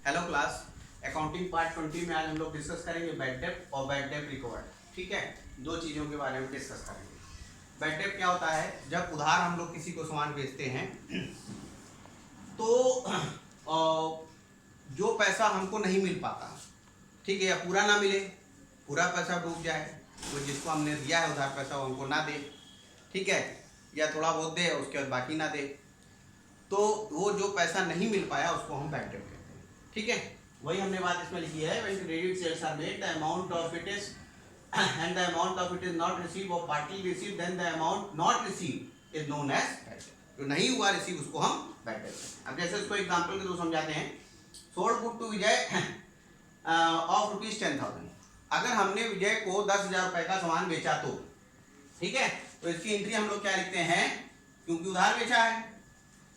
Hello class, accounting part 20 में आज हम लोग डिस्कस करेंगे बैड डेट और बैड डेट रिकवर्ड। ठीक है, दो चीज़ों के बारे में डिस्कस करेंगे। बैड डेट क्या होता है? जब उधार हम लोग किसी को सामान बेचते हैं तो जो पैसा हमको नहीं मिल पाता, ठीक है, या पूरा ना मिले, पूरा पैसा डूब जाए, वो जिसको हमने दिया है उधार पैसा वो हमको ना दे, ठीक है, या थोड़ा बहुत दे उसके बाद बाकी ना दे, तो वो जो पैसा नहीं मिल पाया उसको हम बैड डेट कहते हैं। ठीक है, वही हमने बात इसमें लिखी है, when credit sales are made, the amount of it is and the amount of it is not received or partly received, then the amount not received is known as bad debt. जो नहीं हुआ receive उसको हम bad debt कहते हैं। अब जैसे इसको एग्जांपल के थ्रू समझाते हैं। Sold good to Vijay of ₹10,000। अगर हमने विजय को 10,000 रुपए का सामान बेचा तो, ठीक है, तो इसकी एंट्री हम लोग क्या लिखते हैं? क्योंकि उधार बेचा है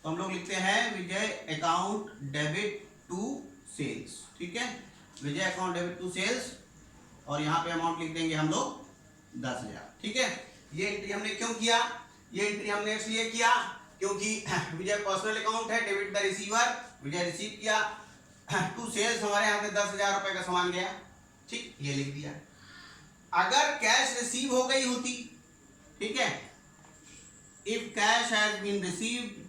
तो हम लोग लिखते हैं विजय अकाउंट डेबिट टू सेल्स। ठीक है, विजय अकाउंट डेबिट टू सेल्स, और यहाँ पे अमाउंट लिख देंगे हम लोग 10,000। ठीक है, ये एंट्री हमने क्यों किया? ये एंट्री हमने इसलिए किया क्योंकि विजय पर्सनल अकाउंट है, debit the receiver, Vijay receive किया, टू सेल्स हमारे यहाँ से 10,000 रुपए का सामान गया। ठीक, ये लिख दिया। अगर कैश रिसीव हो गई होती, ठीक है, if cash has been received,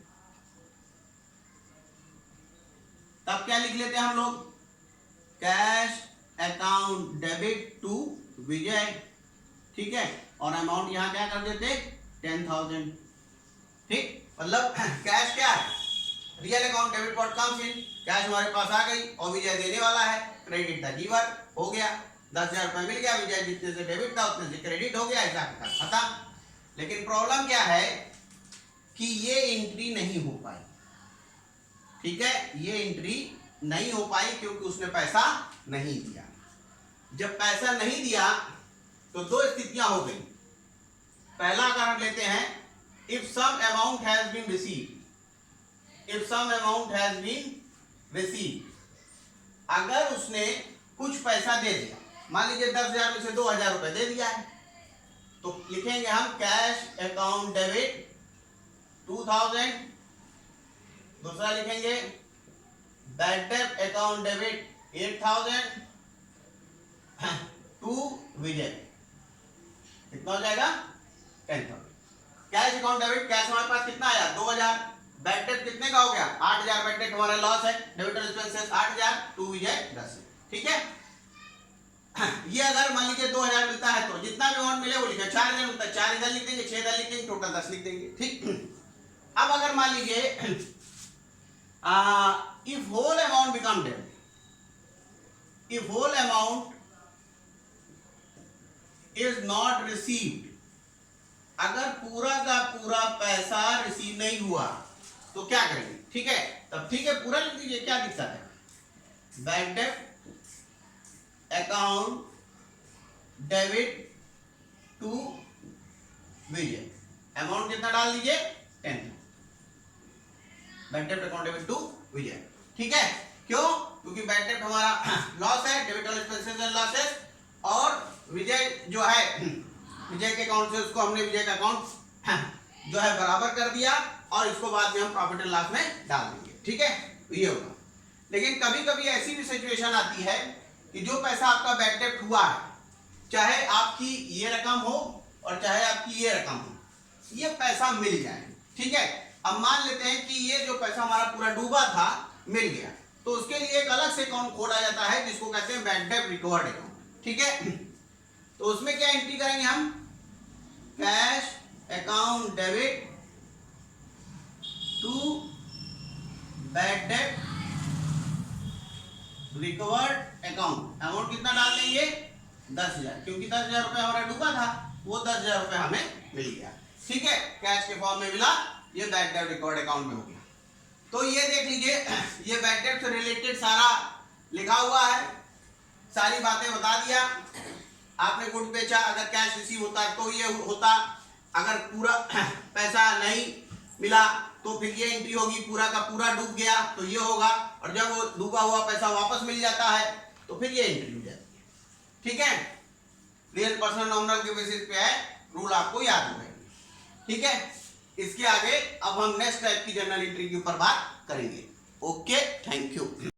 तब क्या लिख लेते हैं हम लोग? Cash account debit to Vijay. ठीक है, और अमाउंट यहां क्या कर देते? 10,000। ठीक, मतलब कैश क्या है? Real account debit what comes in, cash हमारे पास आ गई और विजय देने वाला है, क्रेडिट द गिवर हो गया, 10,000 रुपए मिल गया, विजय जितने से डेबिट था उतने से क्रेडिट हो गया, ऐसा खत्म। लेकिन प्रॉब्लम क्या है कि ये एंट्री नहीं हो पाई। ठीक है, ये एंट्री नहीं हो पाई क्योंकि उसने पैसा नहीं दिया। जब पैसा नहीं दिया तो दो स्थितियां हो गई। पहला कारण लेते हैं, if some amount has been received, if some amount has been received, अगर उसने कुछ पैसा दे दिया, मान लीजिए 10,000 में से 2,000 रुपए दे दिया है, तो लिखेंगे हम कैश अकाउंट डेबिट 2,000। दूसरा लिखेंगे bad debt account debit 8,000 to Vijay. कितना हो जाएगा? 10,000। कैश अकाउंट डेबिट, कैश हमारे पास कितना आया? 2,000। बैड डेट कितने का हो गया? 8,000। बैड डेट हमारा लॉस है, डेबिट एक्सपेंसेस 8,000 टू विजय 10। ठीक है, ये अगर मान लीजिए 2,000 मिलता है तो जितना भी अमाउंट मिले वो लिखे, 4,000 मिलता है 4 इधर लिख देंगे, 6 इधर लिख देंगे, टोटल 10 लिख देंगे। ठीक, अब अगर मान लीजिए if whole amount become debt, if whole amount is not received, अगर पूरा का पूरा पैसा रिसीव नहीं हुआ तो क्या करेंगे? ठीक है, तब ठीक है, पूरा लिख दीजिए, क्या दिखता है? Bad debt account debit to Vijay, amount कितना डाल दीजिए? 10। Bad debt account debit to Vijay. ठीक है, क्यों? क्योंकि बैड डेट हमारा लॉस है, debit all expenses and losses, और विजय जो है, विजय के अकाउंट से उसको हमने विजय का अकाउंट जो है बराबर कर दिया, और इसको बाद में हम प्रॉफिट एंड लॉस में डाल देंगे। ठीक है, ये होगा। लेकिन कभी कभी ऐसी भी सिचुएशन आती है कि जो पैसा आपका बैड डेट हुआ है, चाहे आपकी ये रकम हो और चाहे आपकी ये रकम हो, ये पैसा मिल जाए। ठीक है, अब मान लेते हैं कि ये जो पैसा हमारा पूरा डूबा था मिल गया, तो उसके लिए एक अलग से अकाउंट खोला जाता है जिसको कहते हैं बैड डेट रिकवर्ड अकाउंट। ठीक है, तो उसमें क्या एंट्री करेंगे हम? Cash account debit to bad debt recovered account. Amount कितना डाल देंगे? 10,000, क्योंकि 10,000 रुपए हमारा डूबा था, वो 10,000 रुपए हमें मिल गया। ठीक है, कैश के फॉर्म में मिला, ये बैड डेट रिकॉर्ड अकाउंट में हो गया। तो ये देख लीजिए, ये बैड डेट से रिलेटेड सारा लिखा हुआ है, सारी बातें बता दिया। आपने गुड बेचा, अगर कैश रिसीव होता तो ये होता, अगर पूरा पैसा नहीं मिला तो फिर ये एंट्री होगी, पूरा का पूरा डूब गया तो ये होगा, और जब वो डूबा हुआ पैसा वापस मिल जाता है तो फिर ये एंट्री हो जाती है। ठीक है, रियल पर्सनल नॉमिनल के बेसिस पे है, रूल आपको याद हो गए। ठीक है, इसके आगे अब हम नेक्स्ट टाइप की जर्नल एंट्री के ऊपर बात करेंगे। Okay, thank you.